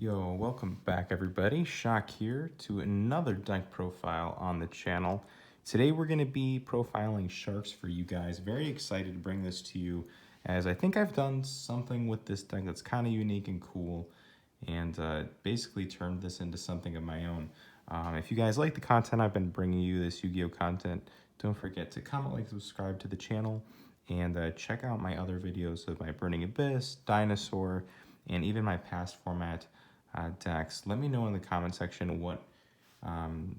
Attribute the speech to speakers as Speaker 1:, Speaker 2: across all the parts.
Speaker 1: Yo, welcome back everybody. Shock here to another deck profile on the channel. Today we're going to be profiling sharks for you guys. Very excited to bring this to you as I think I've done something with this deck that's kind of unique and cool and basically turned this into something of my own. If you guys like the content I've been bringing you, this Yu-Gi-Oh content, don't forget to comment, like, subscribe to the channel, and check out my other videos of my Burning Abyss, Dinosaur, and even my past format decks. Let me know in the comment section what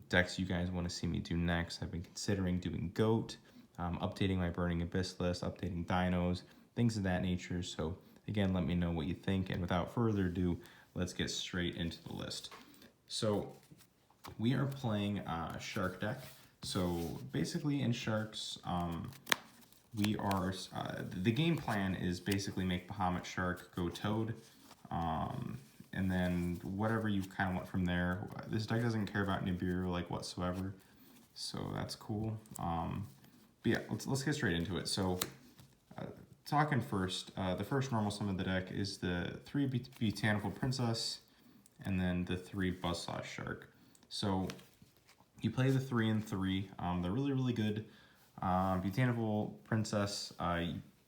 Speaker 1: decks you guys want to see me do next. I've been considering doing GOAT, updating my Burning Abyss list, updating Dinos, things of that nature. So again, let me know what you think. And without further ado, let's get straight into the list. So we are playing a Shark deck. So basically in Sharks, we are, the game plan is basically make Bahamut Shark go Toad. And then whatever you kind of want from there. This deck doesn't care about Nibiru like whatsoever, so that's cool. But yeah, let's get straight into it. So talking first, the first normal summon of the deck is the 3 Botanical Princess and then the 3 Buzzsaw Shark. So you play the 3 and 3. They're really good. Botanical Princess,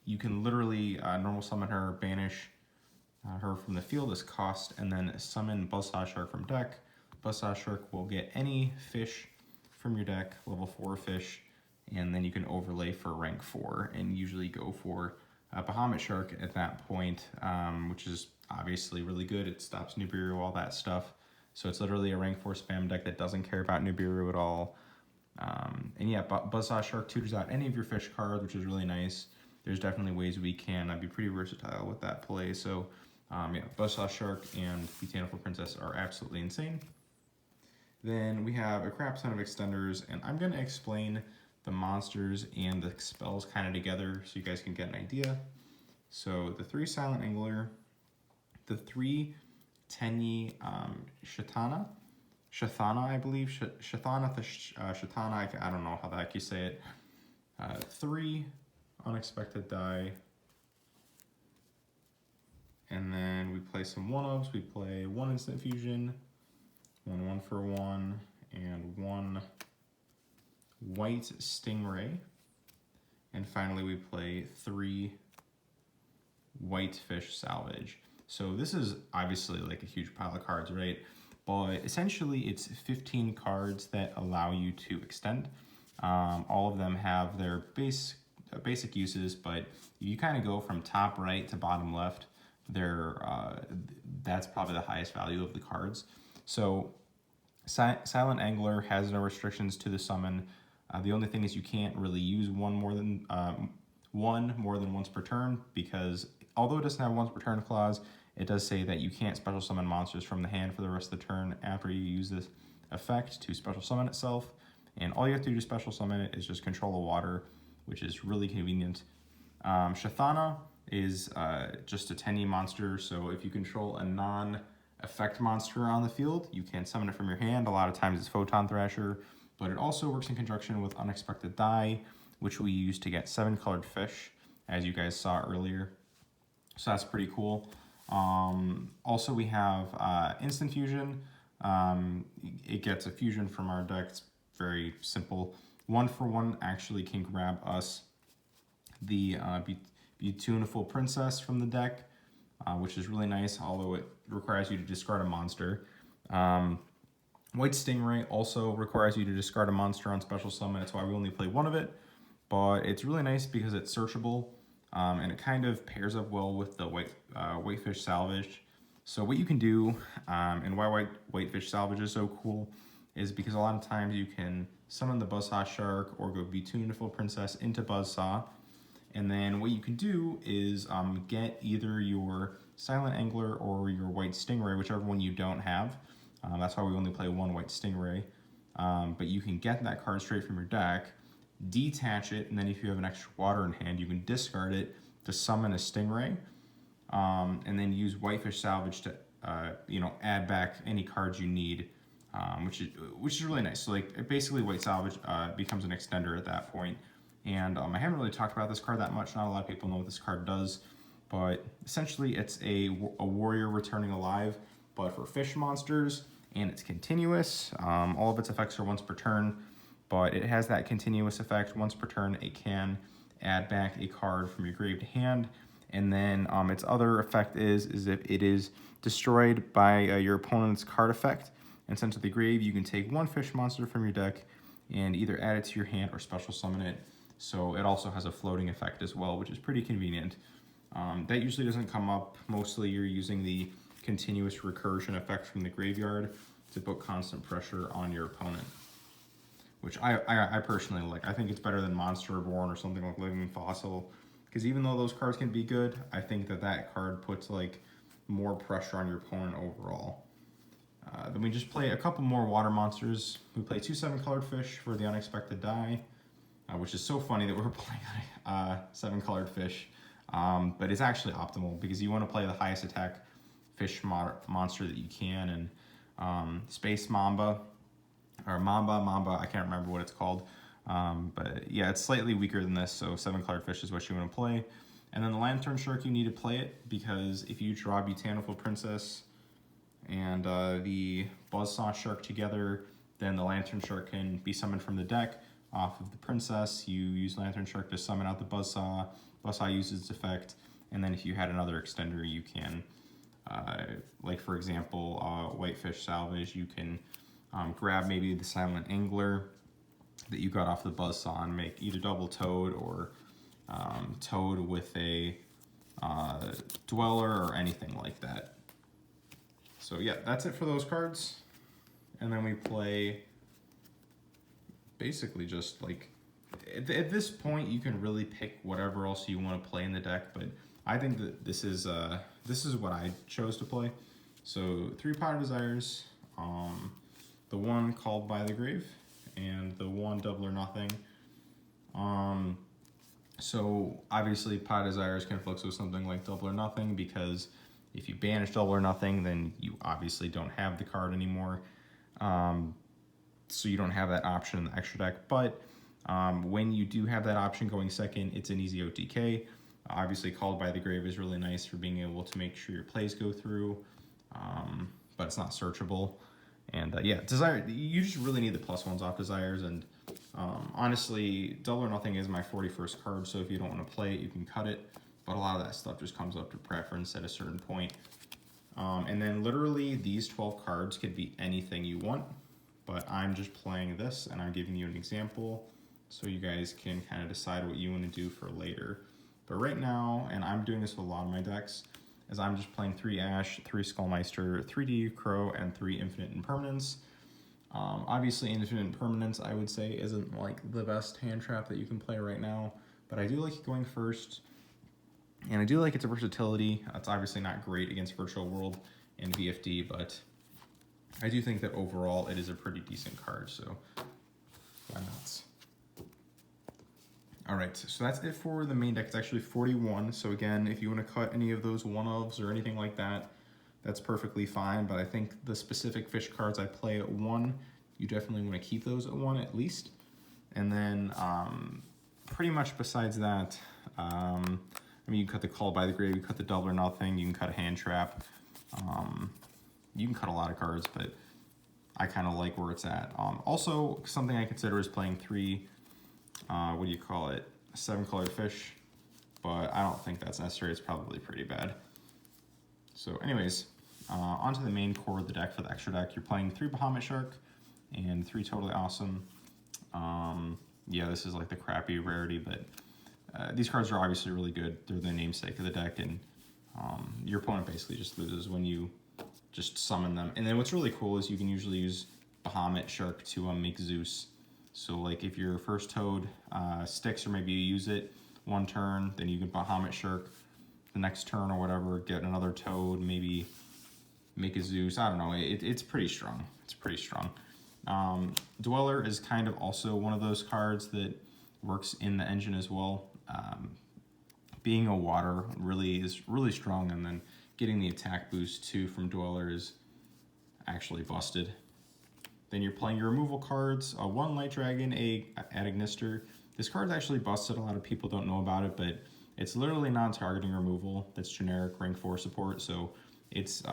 Speaker 1: you can literally normal summon her, banish her from the field as cost, and then summon Buzzsaw Shark from deck. Buzzsaw Shark will get any fish from your deck, level 4 fish, and then you can overlay for rank 4 and usually go for Bahamut Shark at that point, which is obviously really good. It stops Nibiru, all that stuff. So it's literally a rank 4 spam deck that doesn't care about Nibiru at all. And yeah, Buzzsaw Shark tutors out any of your fish cards, which is really nice. There's definitely ways we can be pretty versatile with that play. So yeah, Buzzsaw Shark and Botanical Princess are absolutely insane. Then we have a crap ton of extenders, and I'm going to explain the monsters and the spells kind of together so you guys can get an idea. So the 3 Silent Angler, the 3 Tenyi Shathana, I believe, Shathana, I don't know how the heck you say it. 3 Unexpected Die. And then we play some 1-ofs. We play 1 Instant Fusion, 1 for 1, and 1 White Stingray. And finally we play 3 Whitefish Salvage. So this is obviously like a huge pile of cards, right? But essentially it's 15 cards that allow you to extend. All of them have their basic uses, but you kind of go from top right to bottom left. That's probably the highest value of the cards. So Silent Angler has no restrictions to the summon. The only thing is you can't really use one more than once per turn, because although it doesn't have once per turn clause, it does say that you can't special summon monsters from the hand for the rest of the turn after you use this effect to special summon itself. And all you have to do to special summon it is just control the water, which is really convenient. Shathana is just a Tenyi monster, so if you control a non-effect monster on the field, you can summon it from your hand. A lot of times it's Photon Thrasher, but it also works in conjunction with Unexpected Die, which we use to get 7 colored fish, as you guys saw earlier. So that's pretty cool. Also we have Instant Fusion. It gets a fusion from our deck. It's very simple. 1 for 1 actually can grab us the Botanical Princess from the deck, which is really nice, although it requires you to discard a monster. White Stingray also requires you to discard a monster on special summon. That's why we only play 1 of it, but it's really nice because it's searchable, and it kind of pairs up well with the Whitefish Salvage. So what you can do, and why Whitefish Salvage is so cool, is because a lot of times you can summon the Buzzsaw Shark or go Botanical Princess into Buzzsaw, and then what you can do is get either your Silent Angler or your White Stingray, whichever one you don't have. That's why we only play 1 White Stingray. But you can get that card straight from your deck, detach it, and then if you have an extra water in hand, you can discard it to summon a Stingray, and then use Whitefish Salvage to add back any cards you need, which is really nice. So like basically White Salvage becomes an extender at that point. And I haven't really talked about this card that much. Not a lot of people know what this card does, but essentially it's a warrior returning alive. But for fish monsters, and it's continuous, all of its effects are once per turn, but it has that continuous effect. Once per turn, it can add back a card from your grave to hand. And then its other effect is if it is destroyed by your opponent's card effect and sent to the grave, you can take one fish monster from your deck and either add it to your hand or special summon it. So it also has a floating effect as well, which is pretty convenient. That usually doesn't come up. Mostly you're using the continuous recursion effect from the graveyard to put constant pressure on your opponent, which I personally like. I think it's better than Monster Reborn or something like Living Fossil, because even though those cards can be good, I think that card puts like more pressure on your opponent overall. Then we just play a couple more water monsters. We play 2 7-colored fish for the unexpected die, which is so funny that we're playing 7-colored fish, but it's actually optimal because you want to play the highest attack fish monster that you can, and Space Mamba, or Mamba, I can't remember what it's called, but yeah, it's slightly weaker than this, so 7-colored fish is what you want to play. And then the Lantern Shark, you need to play it because if you draw Botanical Princess and the Buzzsaw Shark together, then the Lantern Shark can be summoned from the deck off of the Princess. You use Lantern Shark to summon out the Buzzsaw. Buzzsaw uses its effect, and then if you had another extender, you can, like for example, Whitefish Salvage, you can grab maybe the Silent Angler that you got off the Buzzsaw and make either double Toad or Toad with a Dweller or anything like that. So yeah, that's it for those cards. And then we play basically just like, at this point you can really pick whatever else you want to play in the deck, but I think that this is what I chose to play. So 3 Pot of Desires, the 1 Called by the Grave, and the 1 Double or Nothing. So obviously Pot of Desires conflicts with something like Double or Nothing, because if you banish Double or Nothing, then you obviously don't have the card anymore. So you don't have that option in the extra deck. But when you do have that option going second, it's an easy OTK. Obviously Called by the Grave is really nice for being able to make sure your plays go through, but it's not searchable. And yeah, Desire, you just really need the +1s off Desires, and honestly, Double or Nothing is my 41st card, so if you don't want to play it, you can cut it, but a lot of that stuff just comes up to preference at a certain point. And then literally these 12 cards could be anything you want, but I'm just playing this and I'm giving you an example so you guys can kind of decide what you want to do for later. But right now, and I'm doing this with a lot of my decks, is I'm just playing 3 Ash, 3 Skullmeister, 3 Deep Crow, and 3 Infinite Impermanence. Obviously Infinite Impermanence, I would say, isn't like the best hand trap that you can play right now, but I do like it going first, and I do like its versatility. It's obviously not great against Virtual World and VFD, but I do think that overall it is a pretty decent card, so why not? All right, so that's it for the main deck. It's actually 41, so again, if you want to cut any of those one-ofs or anything like that, that's perfectly fine, but I think the specific fish cards I play at 1, you definitely want to keep those at 1 at least. And then pretty much besides that, I mean, you can cut the Call by the Grave, you cut the Double or Nothing, you can cut a hand trap, you can cut a lot of cards, but I kind of like where it's at. Also, something I consider is playing 3, what do you call it, 7-colored fish, but I don't think that's necessary. It's probably pretty bad. So anyways, onto the main core of the deck. For the extra deck, you're playing 3 Bahamut Shark and 3 Totally Awesome. Yeah, this is like the crappy rarity, but these cards are obviously really good. They're the namesake of the deck, and your opponent basically just loses when you just summon them. And then what's really cool is you can usually use Bahamut Shark to make Zeus. So like if your first Toad sticks, or maybe you use it 1 turn, then you can Bahamut Shark the next turn or whatever, get another Toad, maybe make a Zeus. I don't know, it's pretty strong. It's pretty strong. Dweller is kind of also one of those cards that works in the engine as well. Being a water is really strong, and then getting the attack boost too from Dweller is actually busted. Then you're playing your removal cards, 1 Light Dragon, a Adagnister. This card's actually busted. A lot of people don't know about it, but it's literally non-targeting removal that's generic rank 4 support, so It's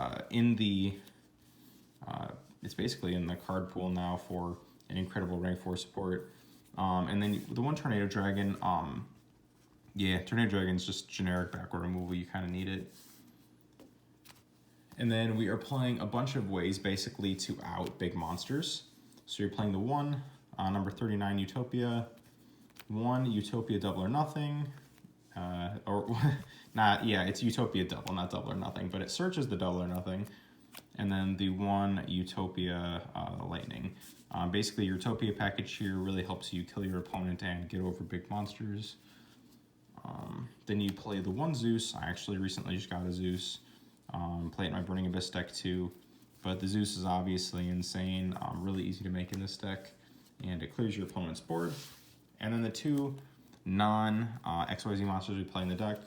Speaker 1: it's basically in the card pool now for an incredible rank 4 support. And then the one Tornado Dragon, yeah, Tornado Dragon's just generic backward removal, you kind of need it. And then we are playing a bunch of ways basically to out big monsters. So you're playing the one, number 39 Utopia, 1 Utopia Double or Nothing, or not, yeah, it's Utopia Double, not Double or Nothing, but it searches the Double or Nothing. And then the 1 Utopia Lightning. Basically, your Utopia package here really helps you kill your opponent and get over big monsters. Then you play the 1 Zeus. I actually recently just got a Zeus. Play it in my Burning Abyss deck too. But the Zeus is obviously insane, really easy to make in this deck, and it clears your opponent's board. And then the 2 non-XYZ monsters we play in the deck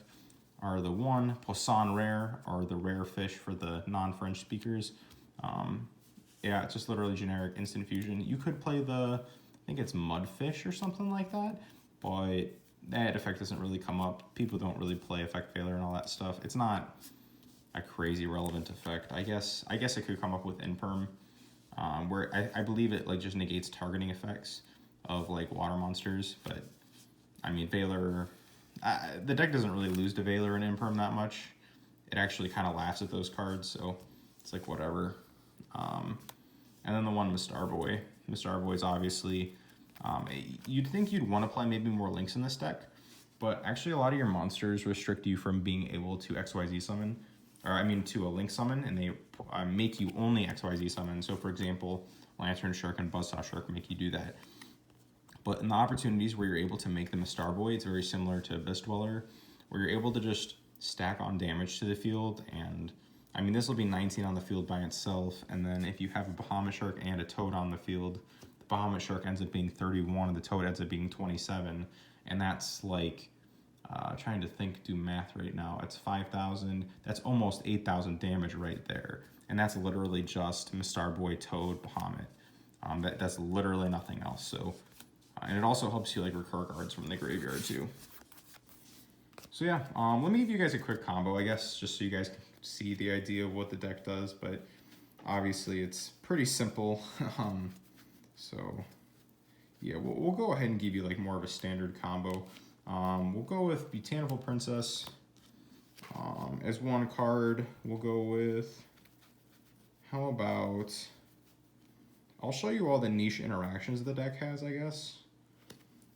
Speaker 1: are the 1 Poisson Rare, or the rare fish for the non-French speakers. Yeah, it's just literally generic instant fusion. You could play the, I think it's Mudfish or something like that, but that effect doesn't really come up. People don't really play Effect Failure and all that stuff. It's not a crazy relevant effect. I guess it could come up with Imperm, where I believe it like just negates targeting effects of like water monsters, but I mean Valor, the deck doesn't really lose to Valor and Imperm that much. It actually kind of laughs at those cards, so it's like whatever. And then the 1 Mistar Boy. Mistar Boy is obviously, you'd think you'd want to play maybe more links in this deck, but actually a lot of your monsters restrict you from being able to XYZ summon, or I mean to a link summon, and they make you only XYZ summon. So for example, Lantern Shark and Buzzsaw Shark make you do that. But in the opportunities where you're able to make them a Star Boy, it's very similar to Abyss Dweller, where you're able to just stack on damage to the field. And I mean, this will be 19 on the field by itself, and then if you have a Bahamut Shark and a Toad on the field, the Bahamut Shark ends up being 31 and the Toad ends up being 27, and that's like, trying to do math right now, it's 5,000, that's almost 8,000 damage right there, and that's literally just Mistar Boy, Toad, Bahamut. That's literally nothing else. So, and it also helps you like recur cards from the graveyard too. So yeah, let me give you guys a quick combo, I guess, just so you guys can see the idea of what the deck does, but obviously it's pretty simple. So yeah, we'll go ahead and give you like more of a standard combo. We'll go with Botanical Princess. As 1 card, we'll go with, how about, I'll show you all the niche interactions the deck has, I guess.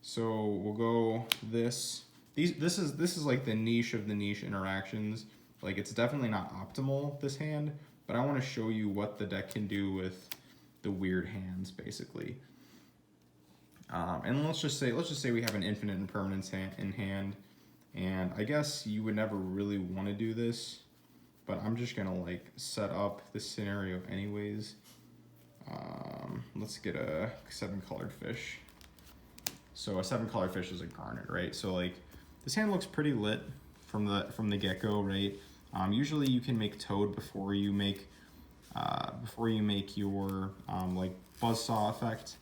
Speaker 1: So we'll go this. This is like the niche of the niche interactions. Like, it's definitely not optimal, this hand, but I want to show you what the deck can do with the weird hands, basically. And let's just say we have an Infinite Impermanence in hand, and I guess you would never really want to do this, but I'm just gonna like set up this scenario anyways. Let's get a 7-colored fish. So a 7-colored fish is a Garnet, right? So like this hand looks pretty lit from the get-go, right? Usually you can make Toad before you make your like Buzzsaw effect,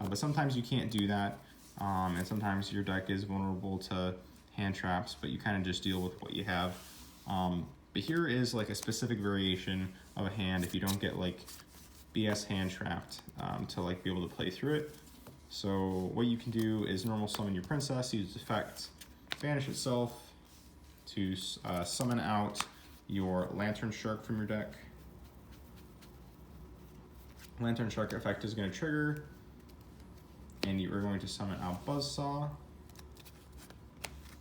Speaker 1: but sometimes you can't do that, and sometimes your deck is vulnerable to hand traps, but you kind of just deal with what you have. But here is like a specific variation of a hand if you don't get like BS hand trapped to like be able to play through it. So what you can do is normal summon your princess, use effect, banish itself to summon out your Lantern Shark from your deck. Lantern Shark effect is going to trigger, and you are going to summon out Buzzsaw.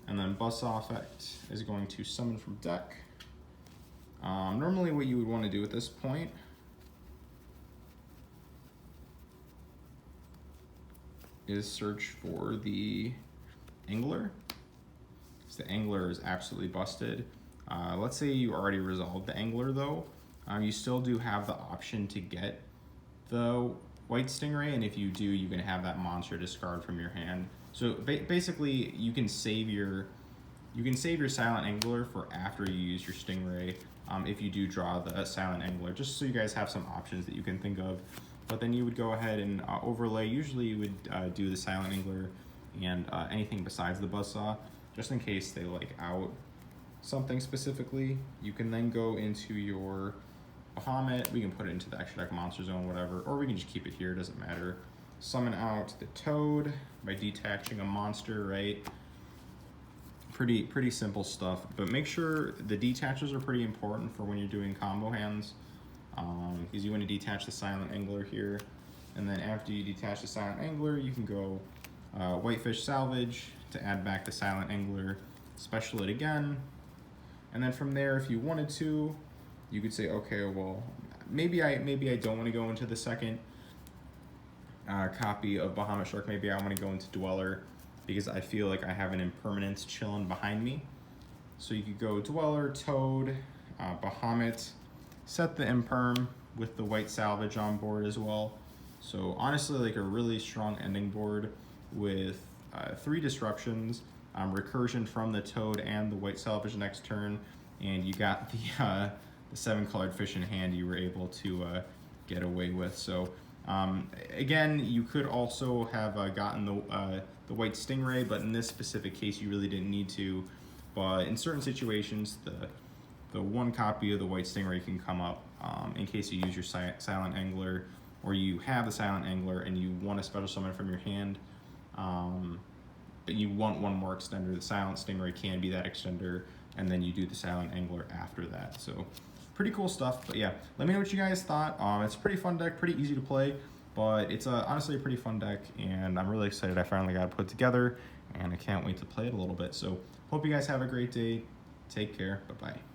Speaker 1: And then Buzzsaw effect is going to summon from deck. Normally what you would want to do at this point is search for the Angler, because the Angler is absolutely busted. Let's say you already resolved the Angler though, you still do have the option to get the White Stingray, and if you do, you can have that monster discard from your hand. So basically, you can save your Silent Angler for after you use your Stingray, if you do draw the Silent Angler, just so you guys have some options that you can think of. But then you would go ahead and overlay. Usually you would do the Silent Angler and anything besides the Buzzsaw, just in case they like out something specifically, you can then go into your Bahamut. We can put it into the Extra Deck Monster Zone, whatever, or we can just keep it here, doesn't matter. Summon out the Toad by detaching a monster, right? Pretty simple stuff, but make sure the detachers are pretty important for when you're doing combo hands, because you want to detach the Silent Angler here, and then after you detach the Silent Angler, you can go Whitefish Salvage to add back the Silent Angler, special it again, and then from there, if you wanted to, you could say, okay, well, maybe I don't want to go into the second copy of Bahamut Shark. Maybe I want to go into Dweller because I feel like I have an Impermanence chilling behind me. So you could go Dweller, Toad, Bahamut, set the Imperm with the White Salvage on board as well. So honestly, like a really strong ending board with 3 disruptions, recursion from the Toad and the White Salvage next turn, and you got the 7-colored fish in hand you were able to get away with. So again, you could also have gotten the White Stingray, but in this specific case, you really didn't need to. But in certain situations, the 1 copy of the White Stingray can come up in case you use your Silent Angler, or you have the Silent Angler and you want a special summon from your hand, but you want 1 more extender. The Silent Stingray can be that extender, and then you do the Silent Angler after that. So pretty cool stuff. But yeah, let me know what you guys thought. It's a pretty fun deck, pretty easy to play, but it's honestly a pretty fun deck, and I'm really excited I finally got it put together, and I can't wait to play it a little bit. So hope you guys have a great day. Take care. Bye-bye.